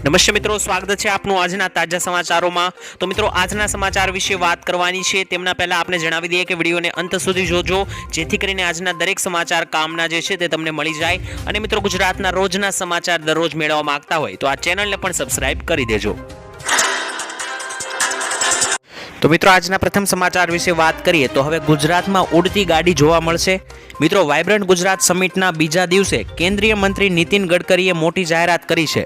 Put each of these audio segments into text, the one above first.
નમસ્તે મિત્રો, સ્વાગત છે આપનું આજના તાજા સમાચારોમાં। તો મિત્રો, આજના સમાચાર વિશે વાત કરવાની છે તેમના પહેલા આપણે જણાવી દઈએ કે વિડીયોને અંત સુધી જોજો, જેથી કરીને આજના દરેક સમાચાર કામના જે છે તે તમને મળી જાય। અને મિત્રો, ગુજરાતના રોજના સમાચાર દરરોજ મેળવવા માંગતા હોય તો આ ચેનલને પણ સબસ્ક્રાઇબ કરી દેજો। તો મિત્રો, આજના પ્રથમ સમાચાર વિશે વાત કરીએ તો હવે ગુજરાતમાં ઉડતી ગાડી જોવા મળશે। મિત્રો, વાઇબ્રન્ટ ગુજરાત સમિટના બીજા દિવસે કેન્દ્રીય મંત્રી નીતિન ગડકરીએ મોટી જાહેરાત કરી છે।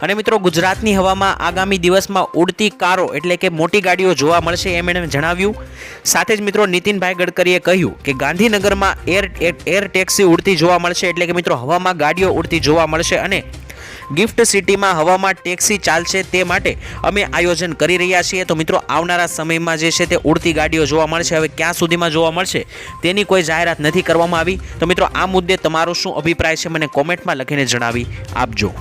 અને મિત્રો, ગુજરાતની હવામાં આગામી દિવસમાં ઉડતી કારો એટલે કે મોટી ગાડીઓ જોવા મળશે એમ એણે જણાવ્યું। સાથે જ મિત્રો, નીતિનભાઈ ગડકરીએ કહ્યું કે ગાંધીનગરમાં એર ટેક્સી ઉડતી જોવા મળશે, એટલે કે મિત્રો હવામાં ગાડીઓ ઉડતી જોવા મળશે અને ગિફ્ટ સિટીમાં હવામાં ટેક્સી ચાલશે, તે માટે અમે આયોજન કરી રહ્યા છીએ। તો મિત્રો, આવનારા સમયમાં જે છે તે ઉડતી ગાડીઓ જોવા મળશે। હવે ક્યાં સુધીમાં જોવા મળશે તેની કોઈ જાહેરાત નથી કરવામાં આવી। તો મિત્રો, આ મુદ્દે તમારો શું અભિપ્રાય છે મને કોમેન્ટમાં લખીને જણાવી આપજો।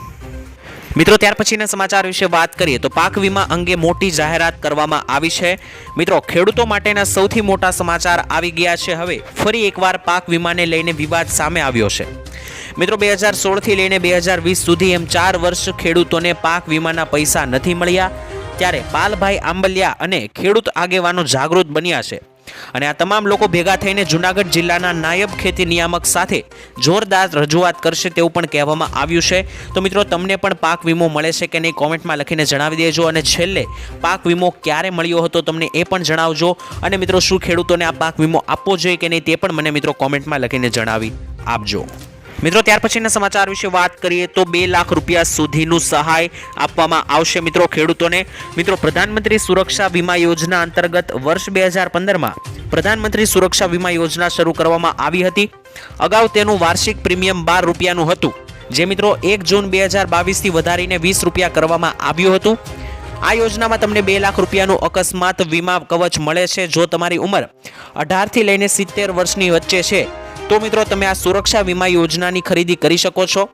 મિત્રો, ત્યાર પછીના સમાચાર વિશે વાત કરીએ તો પાક વીમા અંગે મોટી જાહેરાત કરવામાં આવી છે। મિત્રો, ખેડૂતો માટેના સૌથી મોટા સમાચાર આવી ગયા છે। હવે ફરી એકવાર પાક વીમાને લઈને વિવાદ સામે આવ્યો છે। મિત્રો, 2016 થી લઈને 2020 સુધી એમ 4 વર્ષ ખેડૂતોને પાક વીમાના પૈસા નથી મળ્યા। ત્યારે પાલભાઈ આંબલિયા અને ખેડૂત આગેવાનો જાગૃત બન્યા છે અને આ તમામ લોકો ભેગા થઈને જૂનાગઢ જિલ્લાના નાયબ ખેતી નિયામક સાથે જોરદાર રજૂઆત કરશે તેવું પણ કહેવામાં આવ્યું છે। તો મિત્રો, તમને પણ પાક વીમો મળે છે કે નહીં કોમેન્ટમાં લખીને જણાવી દેજો અને છેલ્લે પાક વીમો ક્યારે મળ્યો હતો તમને એ પણ જણાવજો। અને મિત્રો, શું ખેડૂતોને આ પાક વીમો આપવો જોઈએ કે નહીં તે પણ મને મિત્રો કોમેન્ટમાં લખીને જણાવી આપજો। મિત્રો, ત્યાર પછીના સમાચાર વિશે વાત કરીએ તો 2 લાખ રૂપિયા સુધીનું સહાય આપવામાં આવશે મિત્રો ખેડૂતોને। મિત્રો, પ્રધાનમંત્રી સુરક્ષા વીમા યોજના અંતર્ગત વર્ષ 2015માં પ્રધાનમંત્રી સુરક્ષા વીમા યોજના શરૂ કરવામાં આવી હતી। અગાઉ તેનું વાર્ષિક પ્રીમિયમ 12 રૂપિયાનું હતું, જે મિત્રો 1 જૂન 2022 થી વધારીને 20 રૂપિયા કરવામાં આવ્યું હતું। આ યોજનામાં તમને 2 લાખ રૂપિયાનું અકસ્માત વીમા કવચ મળે છે જો તમારી ઉંમર 18 થી લઈને 70 વર્ષની વચ્ચે છે। તો મિત્રો, તમે આ સુરક્ષા વીમા યોજનાની ખરીદી કરી શકો છો,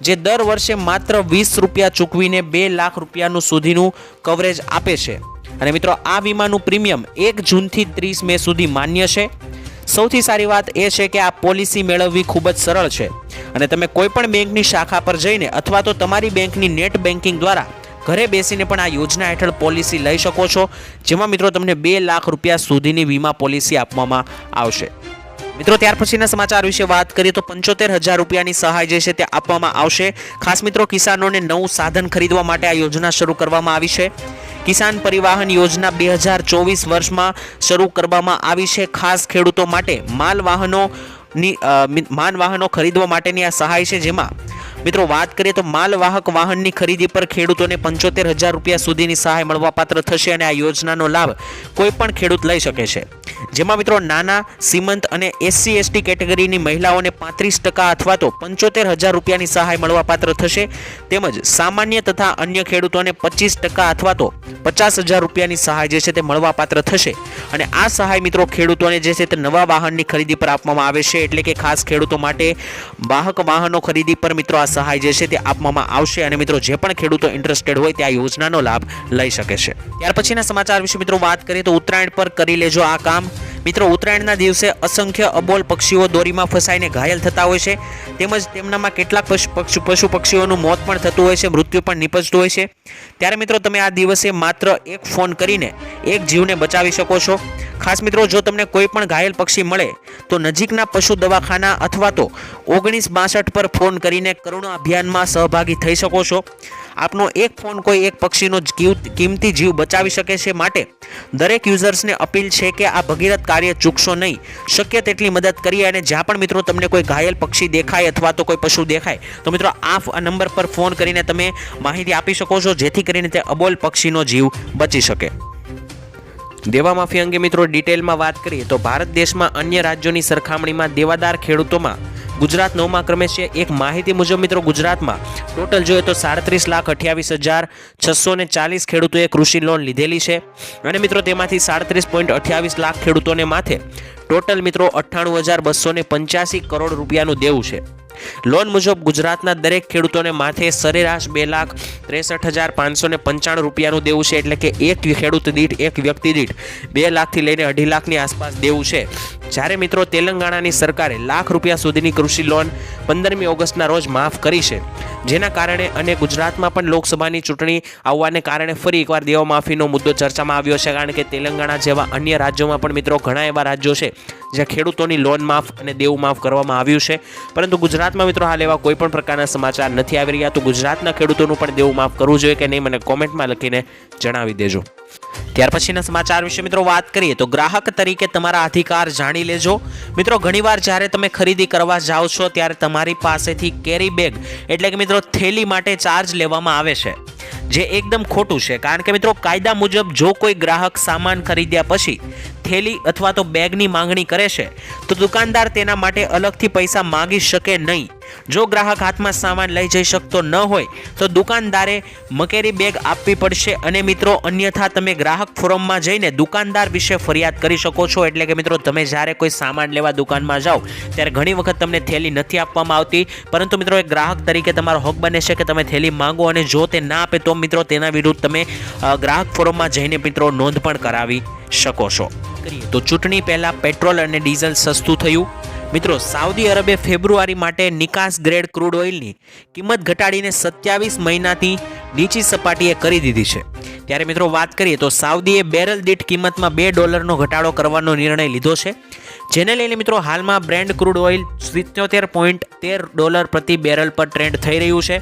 જે દર વર્ષે માત્ર 20 રૂપિયા ચૂકવીને 2 લાખ રૂપિયાનું સુધીનું કવરેજ આપે છે। અને મિત્રો, આ વીમાનું પ્રીમિયમ 1 જૂનથી 30 મે સુધી માન્ય છે। સૌથી સારી વાત એ છે કે આ પોલિસી મેળવવી ખૂબ જ સરળ છે અને તમે કોઈ પણ બેંકની શાખા પર જઈને અથવા તો તમારી બેંકની નેટ બેન્કિંગ દ્વારા ઘરે બેસીને પણ આ યોજના હેઠળ પોલિસી લઈ શકો છો, જેમાં મિત્રો તમને 2 લાખ રૂપિયા સુધીની વીમા પોલિસી આપવામાં આવશે। મિત્રો, ત્યાર પછીના સમાચાર વિશે વાત કરીએ તો 75,000 રૂપિયાની સહાય જે છે તે આપવામાં આવશે। ખાસ મિત્રો, કિસાનોને નવું સાધન ખરીદવા માટે આ યોજના શરૂ કરવામાં આવી છે। કિસાન પરિવહન યોજના 2024 વર્ષમાં શરૂ કરવામાં આવી છે। ખાસ ખેડૂતો માટે માલવાહનો ખરીદવા માટેની આ સહાય છે, જેમાં મિત્રો વાત કરીએ તો માલવાહક વાહનની ખરીદી પર ખેડૂતોને 75,000 રૂપિયા સુધીની સહાય મળવાપાત્ર થશે અને આ યોજનાનો લાભ કોઈ પણ ખેડૂત લઈ શકે છે, જેમાં મિત્રો નાના સીમંત અને SC/ST કેટેગરીની મહિલાઓને 35% અથવા તો 75,000 રૂપિયાની સહાય મળવાપાત્ર થશે, તેમજ સામાન્ય તથા અન્ય ખેડૂતોને 25% અથવા તો 50,000 રૂપિયાની સહાય જે છે તે મળવાપાત્ર થશે। અને આ સહાય મિત્રો ખેડૂતોને જે છે તે નવા વાહનની ખરીદી પર આપવામાં આવે છે, એટલે કે ખાસ ખેડૂતો માટે વાહક વાહનો ખરીદી પર મિત્રો આ સહાય જે છે તે આપવામાં આવશે અને મિત્રો જે પણ ખેડૂતો ઇન્ટરેસ્ટેડ હોય તે આ યોજનાનો લાભ લઈ શકે છે। ત્યાર પછીના સમાચાર વિશે મિત્રો વાત કરીએ તો ઉત્તરાયણ પર કરી લેજો આ કામ। મિત્રો, ઉત્તરાયણના દિવસે અસંખ્ય અબોલ પક્ષીઓ દોરીમાં ફસાઈને ઘાયલ થતા હોય છે, તેમજ તેમનામાં કેટલાક પશુ પક્ષીઓનું મોત પણ થતું હોય છે, મૃત્યુ પણ નિપજતું હોય છે। ત્યારે મિત્રો, તમે આ દિવસે માત્ર એક ફોન કરીને એક જીવને બચાવી શકો છો। ખાસ મિત્રો, જો તમને કોઈ પણ ઘાયલ પક્ષી મળે તો નજીકના પશુ દવાખાના અથવા તો 1962 પર ફોન કરીને કરુણા અભિયાનમાં સહભાગી થઈ શકો છો। આપનો એક ફોન કોઈ એક પક્ષીનો કિંમતી જીવ બચાવી શકે છે, માટે દરેક યુઝર્સને અપીલ છે કે આ ભગીરથ કાર્ય ચૂકશો નહીં। શક્ય તેટલી મદદ કરીએ અને જ્યાં પણ મિત્રો તમને કોઈ ઘાયલ પક્ષી દેખાય અથવા તો કોઈ પશુ દેખાય તો મિત્રો આ નંબર પર ફોન કરીને તમે માહિતી આપી શકો છો, જેથી કરીને તે અબોલ પક્ષીનો જીવ બચી શકે। દેવા માફી અંગે મિત્રો ડિટેલમાં વાત કરીએ તો ભારત દેશમાં અન્ય રાજ્યોની સરખામણીમાં દેવાદાર ખેડૂતોમાં ગુજરાત 9મા ક્રમે છે। એક માહિતી મુજબ મિત્રો ગુજરાતમાં ટોટલ જોઈએ તો 37,28,640 ખેડૂતોએ કૃષિ લોન લીધેલી છે અને મિત્રો તેમાંથી 37.28 લાખ ખેડૂતોને માથે ટોટલ મિત્રો 98,285 કરોડ રૂપિયાનું દેવું છે। લોન મુજબ ગુજરાતના દરેક ખેડૂતોને માથે સરેરાશ 2,63,595 રૂપિયાનું દેવું છે, એટલે કે એક ખેડૂત દીઠ એક વ્યક્તિ દીઠ 2 લાખથી લઈને 2.5 લાખની આસપાસ દેવું છે। જ્યારે મિત્રો તેલંગાણાની સરકારે લાખ રૂપિયા સુધીની કૃષિ લોન 15મી ઓગસ્ટના રોજ માફ કરી છે। જેના કારણે અને ગુજરાતમાં પણ લોકસભાની ચૂંટણી આવવાને કારણે ફરી એકવાર દેવા માફીનો મુદ્દો ચર્ચામાં આવ્યો છે, કારણ કે તેલંગાણા જેવા અન્ય રાજ્યોમાં પણ મિત્રો ઘણા એવા રાજ્યો છે જ્યાં ખેડૂતોની લોન માફ અને દેવું માફ કરવામાં આવ્યું છે, પરંતુ ગુજરાતમાં મિત્રો હાલ એવા કોઈ પણ પ્રકારના સમાચાર નથી આવી રહ્યા. તો ગુજરાતના ખેડૂતોનું પણ દેવું માફ કરવું જોઈએ કે નહીં, મને કોમેન્ટમાં લખીને જણાવી દેજો. ત્યાર પછીના સમાચાર વિશે મિત્રો વાત કરીએ તો ગ્રાહક તરીકે તમારા અધિકાર જાણી લેજો. મિત્રો ઘણીવાર જ્યારે તમે ખરીદી કરવા જાઓ છો ત્યારે તમારી પાસેથી કેરી બેગ એટલે કે મિત્રો થેલી માટે ચાર્જ લેવામાં આવે છે, જે એકદમ ખોટું છે. કારણ કે મિત્રો કાયદા મુજબ જો કોઈ ગ્રાહક સામાન ખરીદ્યા પછી થેલી અથવા તો બેગની માંગણી કરે છે તો દુકાનદાર તેના માટે અલગથી પૈસા માંગી શકે નહીં. જો ગ્રાહક હાથમાં સામાન લઈ જઈ શકતો ન હોય તો દુકાનદારે મકેરી બેગ આપવી પડશે. અને મિત્રો અન્યથા તમે ગ્રાહક ફોરમમાં જઈને દુકાનદાર વિશે ફરિયાદ કરી શકો છો. એટલે કે મિત્રો તમે જ્યારે કોઈ સામાન લેવા દુકાનમાં જાઓ ત્યારે ઘણી વખત તમને થેલી નથી આપવામાં આવતી, પરંતુ મિત્રો એક ગ્રાહક તરીકે તમારો હક બને છે કે તમે થેલી માંગો, અને જો તે ના આપે તો મિત્રો તેના વિરુદ્ધ તમે ગ્રાહક ફોરમમાં જઈને મિત્રો નોંધ પણ કરાવી શકો છો. તો ચૂંટણી પહેલા પેટ્રોલ અને ડીઝલ સસ્તું થયું. મિત્રો સાઉદી અરબે ફેબ્રુઆરી માટે નિકાસ ગ્રેડ ક્રૂડ ઓઇલની કિંમત ઘટાડીને 27 મહિનાથી નીચી સપાટીએ કરી દીધી છે. ત્યારે મિત્રો વાત કરીએ તો સાઉદીએ બેરલ દીઠ કિંમતમાં $2 ઘટાડો કરવાનો નિર્ણય લીધો છે, જેને લઈને મિત્રો હાલમાં બ્રેન્ટ ક્રૂડ ઓઇલ $77.13 પ્રતિ બેરલ પર ટ્રેન્ડ થઈ રહ્યું છે.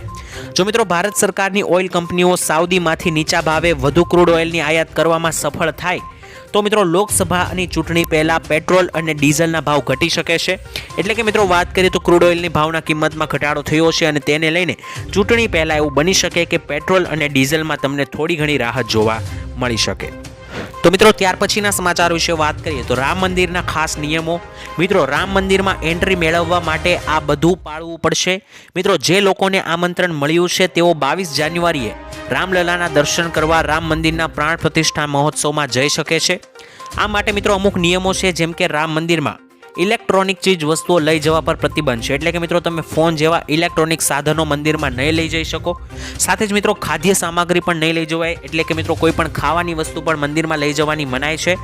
જો મિત્રો ભારત સરકારની ઓઇલ કંપનીઓ સાઉદીમાંથી નીચા ભાવે વધુ ક્રૂડ ઓઇલની આયાત કરવામાં સફળ થાય તો મિત્રો લોકસભાની ચૂંટણી પહેલા પેટ્રોલ અને ડીઝલના ભાવ ઘટી શકે છે. એટલે કે મિત્રો વાત કરીએ તો ક્રૂડ ઓઇલની ભાવના કિંમતમાં ઘટાડો થયો છે, અને તેને લઈને ચૂંટણી પહેલા એવું બની શકે કે પેટ્રોલ અને ડીઝલમાં તમને થોડી ઘણી રાહત જોવા મળી શકે. તો મિત્રો ત્યાર પછીના સમાચાર વિશે વાત કરીએ તો રામ મંદિરના ખાસ નિયમો. મિત્રો રામ મંદિરમાં એન્ટ્રી મેળવવા માટે આ બધું પાળવું પડશે. મિત્રો જે લોકોને આમંત્રણ મળ્યું છે તેઓ 22 જાન્યુઆરીએ રામલલાના દર્શન કરવા રામ મંદિરના પ્રાણ પ્રતિષ્ઠા મહોત્સવમાં જઈ શકે છે. આ માટે મિત્રો અમુક નિયમો છે, જેમ કે રામ મંદિરમાં ઇલેક્ટ્રોનિક ચીજ વસ્તુઓ લઈ જવા પર પ્રતિબંધ છે. એટલે કે મિત્રો તમે ફોન જેવા ઇલેક્ટ્રોનિક સાધનો મંદિરમાં નહીં લઈ જઈ શકો. સાથે જ મિત્રો ખાદ્ય સામગ્રી પણ નહીં લઈ જવાય. એટલે કે મિત્રો કોઈ પણ ખાવાની વસ્તુ પણ મંદિરમાં લઈ જવાની મનાઈ છે.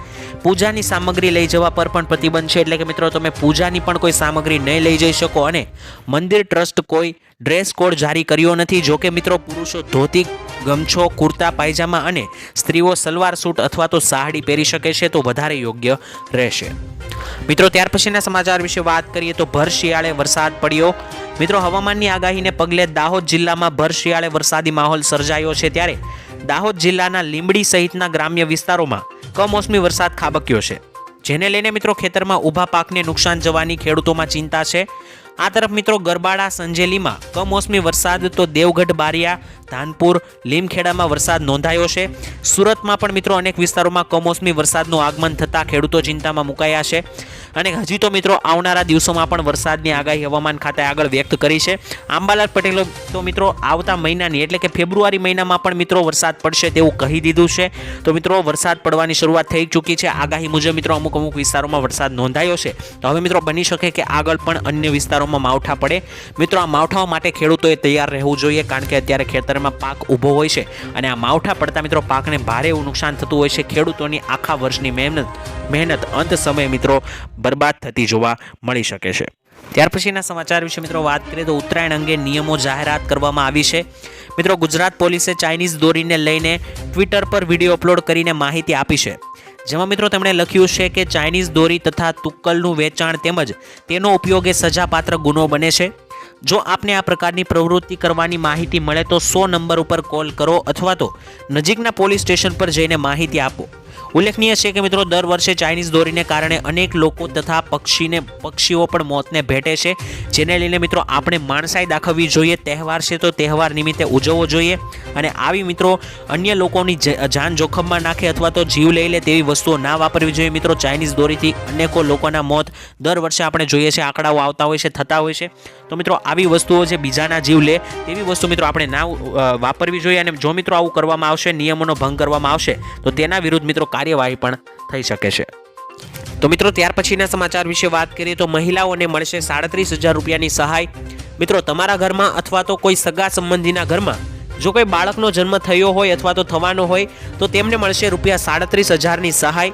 પૂજાની સામગ્રી લઈ જવા પર પણ પ્રતિબંધ છે. એટલે કે મિત્રો તમે પૂજાની પણ કોઈ સામગ્રી નહીં લઈ જઈ શકો. અને મંદિર ટ્રસ્ટ કોઈ ડ્રેસ કોડ જારી કર્યો નથી. જો કે મિત્રો પુરુષો ધોતી, ગમછો, કુર્તા પાયજામા અને સ્ત્રીઓ સલવાર સૂટ અથવા તો સાડી પહેરી શકે છે, તો વધારે યોગ્ય રહેશે. મિત્રો ત્યાર પછીના સમાચાર વિશે વાત કરીએ તો ભર શિયાળે વરસાદ પડ્યો. મિત્રો હવામાનની આગાહીને પગલે દાહોદ જિલ્લામાં ભર શિયાળે વરસાદી માહોલ સર્જાયો છે. ત્યારે દાહોદ જિલ્લાના લીંબડી સહિતના ગ્રામ્ય વિસ્તારોમાં કમોસમી વરસાદ ખાબક્યો છે, જેને લઈને મિત્રો ખેતરમાં ઊભા પાકને નુકસાન જવાની ખેડૂતોમાં ચિંતા છે. આ તરફ મિત્રો ગરબાડા, સંજેલીમાં કમોસમી વરસાદ, તો દેવગઢ, બારિયા, ધાનપુર, લીમખેડામાં વરસાદ નોંધાયો છે. સુરતમાં પણ મિત્રો અનેક વિસ્તારોમાં કમોસમી વરસાદનું આગમન થતાં ખેડૂતો ચિંતામાં મુકાયા છે. અને હજી તો મિત્રો આવનારા દિવસોમાં પણ વરસાદની આગાહી હવામાન ખાતાએ આગળ વ્યક્ત કરી છે. આંબાલાલ પટેલે તો મિત્રો આવતા મહિનાની એટલે કે ફેબ્રુઆરી મહિનામાં પણ મિત્રો વરસાદ પડશે તેવું કહી દીધું છે. તો મિત્રો વરસાદ પડવાની શરૂઆત થઈ ચૂકી છે. આગાહી મુજબ મિત્રો અમુક વિસ્તારોમાં વરસાદ નોંધાયો છે. તો હવે મિત્રો બની શકે કે આગળ પણ અન્ય વિસ્તારોમાં માવઠા પડે. મિત્રો આ માવઠાઓ માટે ખેડૂતોએ તૈયાર રહેવું જોઈએ, કારણ કે અત્યારે ખેતરમાં પાક ઊભો હોય છે અને આ માવઠા પડતા મિત્રો પાકને ભારે એવું નુકસાન થતું હોય છે. ખેડૂતોની આખા વર્ષની મહેનત અંત સમયે મિત્રો બરબાદ થતી જોવા મળી શકે છે. ત્યાર પછીના સમાચાર વિશે મિત્રો વાત કરીએ તો ઉત્તરાયણ અંગે નિયમો જાહેરાત કરવામાં આવી છે. મિત્રો ગુજરાત પોલીસે ચાઇનીઝ દોરીને લઈને ટ્વિટર પર વિડીયો અપલોડ કરીને માહિતી આપી છે, જેમાં મિત્રો તેમણે લખ્યું છે કે ચાઇનીઝ દોરી તથા તુક્કલનું વેચાણ તેમજ તેનો ઉપયોગ એ સજાપાત્ર ગુનો બને છે. જો આપને આ પ્રકારની પ્રવૃત્તિ કરવાની માહિતી મળે તો 100 નંબર ઉપર કોલ કરો અથવા તો નજીકના પોલીસ સ્ટેશન પર જઈને માહિતી આપો. ઉલ્લેખનીય છે કે મિત્રો દર વર્ષે ચાઇનીઝ દોરીને કારણે અનેક લોકો તથા પક્ષીઓ પણ મોતને ભેટે છે, જેને લઈને મિત્રો આપણે માણસાઈ દાખવવી જોઈએ. તહેવાર છે તો તહેવાર નિમિત્તે ઉજવવો જોઈએ, અને આવી મિત્રો અન્ય લોકોની જાન જોખમમાં નાખે અથવા તો જીવ લઈ લે તેવી વસ્તુઓ ના વાપરવી જોઈએ. મિત્રો ચાઇનીઝ દોરીથી અનેકો લોકોના મોત દર વર્ષે આપણે જોઈએ છે, આંકડાઓ આવતા હોય છે, થતા હોય છે. તો મિત્રો આવી વસ્તુઓ જે બીજાના જીવ લે તેવી વસ્તુ મિત્રો આપણે ના વાપરવી જોઈએ. અને જો મિત્રો આવું કરવામાં આવશે, નિયમોનો ભંગ કરવામાં આવશે, તો તેના વિરુદ્ધ મિત્રો કાર્યવાહી પણ થઈ શકે છે. તો મિત્રો ત્યાર પછીના સમાચાર વિશે વાત કરીએ તો મહિલાઓને મળશે 37,000 રૂપિયાની સહાય. મિત્રો તમારા ઘરમાં અથવા તો કોઈ સગા સંબંધીના ઘરમાં જો કોઈ બાળકનો જન્મ થયો હોય અથવા તો થવાનો હોય તો તેમને મળશે ₹37,000ની સહાય।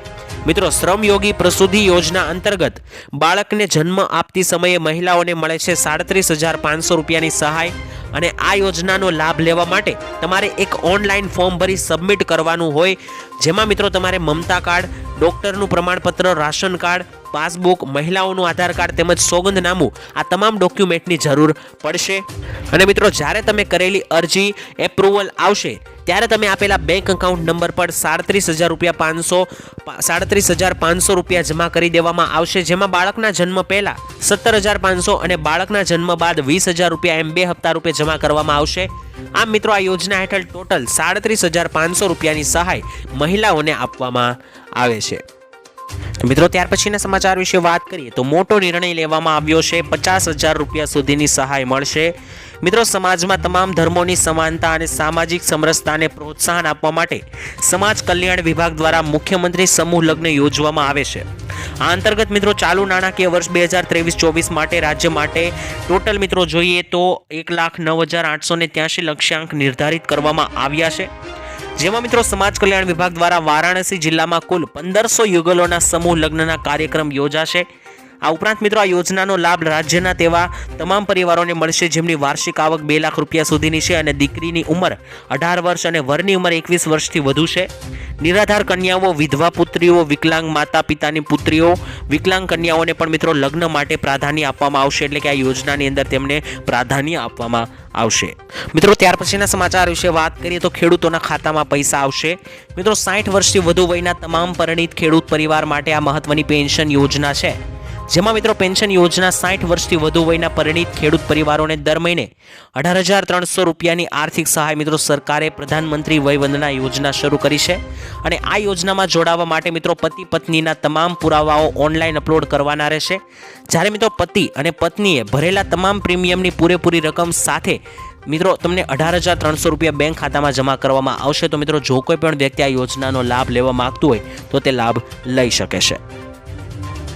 મિત્રો શ્રમયોગી પ્રસૂતિ યોજના અંતર્ગત બાળકને જન્મ આપતી સમયે મહિલાઓને મળે છે ₹37,500ની સહાય। અને આ યોજનાનો લાભ લેવા માટે તમારે એક ઓનલાઈન ફોર્મ ભરી સબમિટ કરવાનું હોય, જેમાં મિત્રો તમારે મમતા કાર્ડ, ડોક્ટરનું પ્રમાણપત્ર, રાશન કાર્ડ, પાસબુક, મહિલાઓનું આધાર કાર્ડ તેમજ સોગંદનામું આ તમામ ડોક્યુમેન્ટની જરૂર પડશે। અને મિત્રો જ્યારે તમે કરેલી અરજી એપ્રુવલ આવશે ત્યારે તમે આપેલા બેંક એકાઉન્ટ નંબર પર ₹37,500 જમા કરી દેવામાં આવશે, જેમાં બાળકના જન્મ પહેલા 17,500 અને બાળકના જન્મ બાદ ₹20,000 એમ 2 હપ્તા રૂપે જમા કરવામાં આવશે। આમ મિત્રો આ યોજના હેઠળ ટોટલ ₹37,500ની સહાય મહિલાઓને આપવામાં આવે છે। મિત્રો ત્યાર પછીના સમાચાર વિશે વાત કરીએ તો મોટો નિર્ણય લેવામાં આવ્યો છે, ₹50,000 સુધીની સહાય મળશે। મિત્રો સમાજમાં તમામ ધર્મોની સમાનતા અને સામાજિક સમરસતાને પ્રોત્સાહન આપવા માટે સમાજ કલ્યાણ વિભાગ દ્વારા મુખ્યમંત્રી સમૂહ લગ્ન યોજવામાં આવે છે। આ અંતર્ગત મિત્રો ચાલુ નાણાકીય વર્ષ 2023-24 માટે રાજ્ય માટે ટોટલ મિત્રો જોઈએ તો 1,09,883 લક્ષ્યાંક નિર્ધારિત કરવામાં આવ્યા છે, જેમાં મિત્રો સમાજ કલ્યાણ વિભાગ દ્વારા વારાણસી જિલ્લામાં કુલ 1500 યુગલોના સમૂહ લગ્નના કાર્યક્રમ યોજાશે। આ ઉપરાંત મિત્રો આ યોજનાનો લાભ રાજ્યના તેવા તમામ પરિવારોને મળશે જેમની વાર્ષિક આવક ₹2 લાખ સુધીની છે અને દીકરીની ઉંમર 18 વર્ષ અને વરની ઉંમર 21 વર્ષથી વધુ છે। નિરાધાર કન્યાઓ, વિધવા પુત્રીઓ, વિકલાંગ માતા પિતાની પુત્રીઓ, વિકલાંગ કન્યાઓને પણ મિત્રો લગ્ન માટે પ્રાધાન્ય આપવામાં આવશે, એટલે કે આ યોજનાની અંદર તેમને પ્રાધાન્ય આપવામાં આવશે। મિત્રો ત્યાર પછીના સમાચાર વિશે વાત કરીએ તો ખેડૂતોના ખાતામાં પૈસા આવશે। મિત્રો 60 વર્ષથી વધુ વયના તમામ પરિણીત ખેડૂત પરિવાર માટે આ મહત્વની પેન્શન યોજના છે, જેમાં મિત્રો પેન્શન યોજના 60 વર્ષથી વધુ વયના પરિણીત ખેડૂત પરિવારોને દર મહિને ₹18,300ની આર્થિક સહાય મિત્રો સરકારે પ્રધાનમંત્રી વય વંદના યોજના શરૂ કરી છે। અને આ યોજનામાં જોડાવા માટે મિત્રો પતિ પત્નીના તમામ પુરાવાઓ ઓનલાઈન અપલોડ કરવાના રહેશે, જ્યારે મિત્રો પતિ અને પત્નીએ ભરેલા તમામ પ્રીમિયમની પૂરેપૂરી રકમ સાથે મિત્રો તમને ₹18,300 બેંક ખાતામાં જમા કરવામાં આવશે। તો મિત્રો જો કોઈ પણ વ્યક્તિ આ યોજનાનો લાભ લેવા માંગતું હોય તો તે લાભ લઈ શકે છે।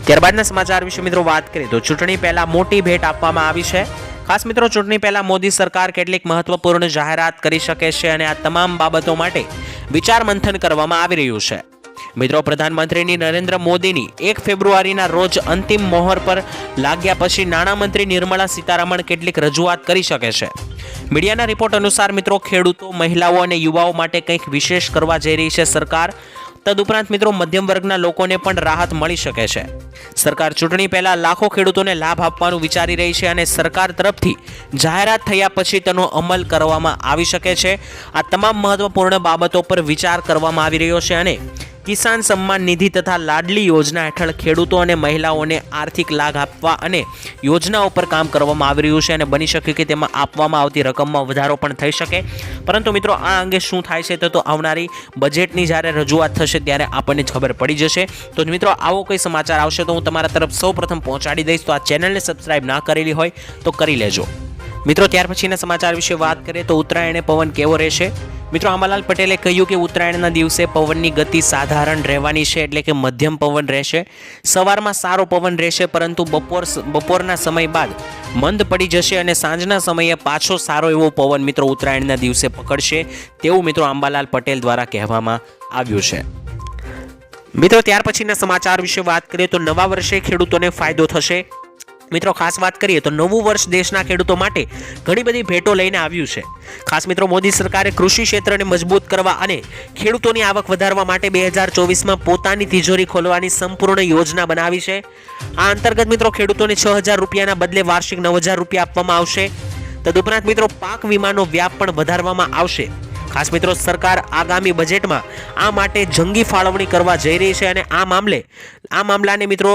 ત્યારબાદના સમાચાર વિશે મિત્રો વાત કરીએ તો ચૂંટણી પહેલા મોટી ભેટ આપવામાં આવી છે। ખાસ મિત્રો ચૂંટણી પહેલા મોદી સરકાર કેટલીક મહત્વપૂર્ણ જાહેરાત કરી શકે છે અને આ તમામ બાબતો માટે વિચાર મંથન કરવામાં આવી રહ્યું છે। મિત્રો પ્રધાનમંત્રી નરેન્દ્ર મોદીની 1 ફેબ્રુઆરીના રોજ અંતિમ મોહર પર લાગ્યા પછી નાણામંત્રી નિર્મલા સીતારમણ કેટલીક રજૂઆત કરી શકે છે। મીડિયાના રિપોર્ટ અનુસાર મિત્રો ખેડૂતો, મહિલાઓ અને યુવાઓ માટે કંઈક વિશેષ કરવા જઈ રહી છે સરકાર। તદુપરાંત મિત્રો મધ્યમ વર્ગના લોકોને પણ રાહત મળી શકે છે। સરકાર ચૂંટણી પહેલા લાખો ખેડૂતોને લાભ આપવાનું વિચારી રહી છે અને સરકાર તરફથી જાહેરાત થયા પછી તેનો અમલ કરવામાં આવી શકે છે। આ તમામ મહત્વપૂર્ણ બાબતો પર વિચાર કરવામાં આવી રહ્યો છે અને કિસાન સન્માન નિધિ તથા લાડલી યોજના હેઠળ ખેડૂતો અને મહિલાઓને આર્થિક લાભ આપવા અને યોજનાઓ પર કામ કરવામાં આવી રહ્યું છે અને બની શકે કે તેમાં આપવામાં આવતી રકમમાં વધારો પણ થઈ શકે। પરંતુ મિત્રો આ અંગે શું થાય છે તો આવનારી બજેટની જ્યારે રજૂઆત થશે ત્યારે આપણને જ ખબર પડી જશે। તો મિત્રો આવો કોઈ સમાચાર આવશે તો હું તમારા તરફ સૌપ્રથમ પહોંચાડી દઈશ। તો આ ચેનલને સબસ્ક્રાઇબ ના કરેલી હોય તો કરી લેજો। મિત્રો ત્યાર પછીના સમાચાર વિશે વાત કરીએ તો ઉત્તરાયણે પવન કેવો રહેશે। મિત્રો અંબાલાલ પટેલે કહ્યું કે ઉત્તરાયણના દિવસે પવનની ગતિ સાધારણ રહેવાની છે, એટલે કે મધ્યમ પવન રહેશે। સવારમાં સારો પવન રહેશે પરંતુ બપોરના સમય બાદ મંદ પડી જશે અને સાંજના સમયે પાછો સારો એવો પવન મિત્રો ઉત્તરાયણના દિવસે પકડશે તેવું મિત્રો અંબાલાલ પટેલ દ્વારા કહેવામાં આવ્યું છે। મિત્રો ત્યાર પછીના સમાચાર વિશે વાત કરીએ તો નવા વર્ષે ખેડૂતોને ફાયદો થશે। મિત્રો ખાસ વાત કરીએ તો નવું વર્ષ દેશના ખેડૂતો માટે ઘણી બધી ભેટો લઈને આવ્યું છે। ખાસ મિત્રો મોદી સરકારે કૃષિ ક્ષેત્રને મજબૂત કરવા અને ખેડૂતોની આવક વધારવા માટે 2024માં પોતાની તિજોરી ખોલવાની સંપૂર્ણ યોજના બનાવી છે। આ અંતર્ગત મિત્રો ખેડૂતોને ₹6,000ના બદલે વાર્ષિક ₹9,000 આપવામાં આવશે। તદુપરાંત મિત્રો પાક વીમાનો વ્યાપ પણ વધારવામાં આવશે। ખાસ મિત્રો સરકાર આગામી બજેટમાં આ માટે જંગી ફાળવણી કરવા જઈ રહી છે અને આ મામલાને મિત્રો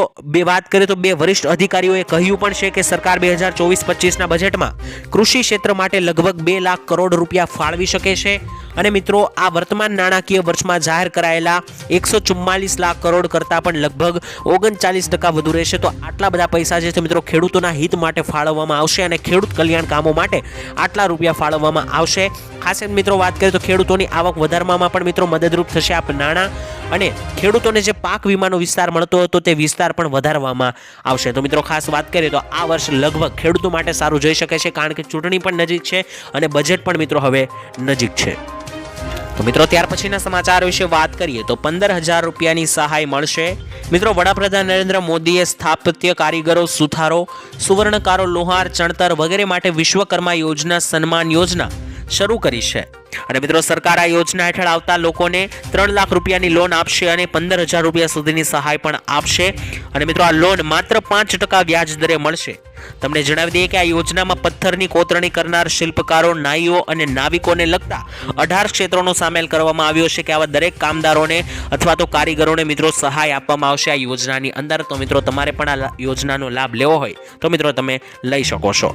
વાત કરીએ તો 2 વરિષ્ઠ અધિકારીઓએ કહ્યું પણ છે કે સરકાર 2024-25ના બજેટમાં કૃષિ ક્ષેત્ર માટે લગભગ ₹2 લાખ કરોડ ફાળવી શકે છે। અને મિત્રો આ વર્તમાન નાણાકીય વર્ષમાં જાહેર કરાયેલા 144 લાખ કરોડ કરતાં પણ લગભગ 39% વધુ રહેશે. તો આટલા બધા પૈસા જે છે મિત્રો ખેડૂતોના હિત માટે ફાળવવામાં આવશે અને ખેડૂત કલ્યાણ કામો માટે આટલા રૂપિયા ફાળવવામાં આવશે. ખાસ કરીને મિત્રો વાત કરીએ તો ખેડૂતોની આવક વધારવામાં પણ મિત્રો મદદરૂપ થશે આ નાણાં, અને ખેડૂતોને જે પાક વીમાનો વિસ્તાર મળતો હતો તે વિસ્તાર પણ વધારવામાં આવશે. તો મિત્રો ખાસ વાત કરીએ તો આ વર્ષ લગભગ ખેડૂતો માટે સારું જઈ શકે છે, કારણ કે ચૂંટણી પણ નજીક છે અને બજેટ પણ મિત્રો હવે નજીક છે. તો મિત્રો ત્યાર પછીના સમાચાર વિશે વાત કરીએ તો 15,000 રૂપિયાની સહાય મળશે. મિત્રો વડાપ્રધાન નરેન્દ્ર મોદીએ સ્થાપત્ય કારીગરો, સુથારો, સુવર્ણકારો, લોહાર, ચણતર વગેરે માટે વિશ્વકર્મા યોજના સન્માન યોજના શરૂ કરી છે. અને મિત્રો સરકાર આ યોજના હેઠળ આવતા લોકોને 3 લાખ રૂપિયાની લોન આપશે અને 15,000 રૂપિયા સુધીની સહાય પણ આપશે. અને મિત્રો આ લોન માત્ર 5% વ્યાજ દરે મળશે. તમને જણાવી દઈએ કે આ યોજનામાં પથ્થરની કોતરણી કરનાર શિલ્પકારો, નાઈઓ અને નાવિકોને લગતા 18 ક્ષેત્રોનો સામેલ કરવામાં આવ્યો છે કે આવા દરેક કામદારોને અથવા તો કારીગરોને મિત્રો સહાય આપવામાં આવશે આ યોજનાની અંદર. તો મિત્રો તમારે પણ આ યોજનાનો લાભ લેવો હોય તો મિત્રો તમે લઈ શકો છો.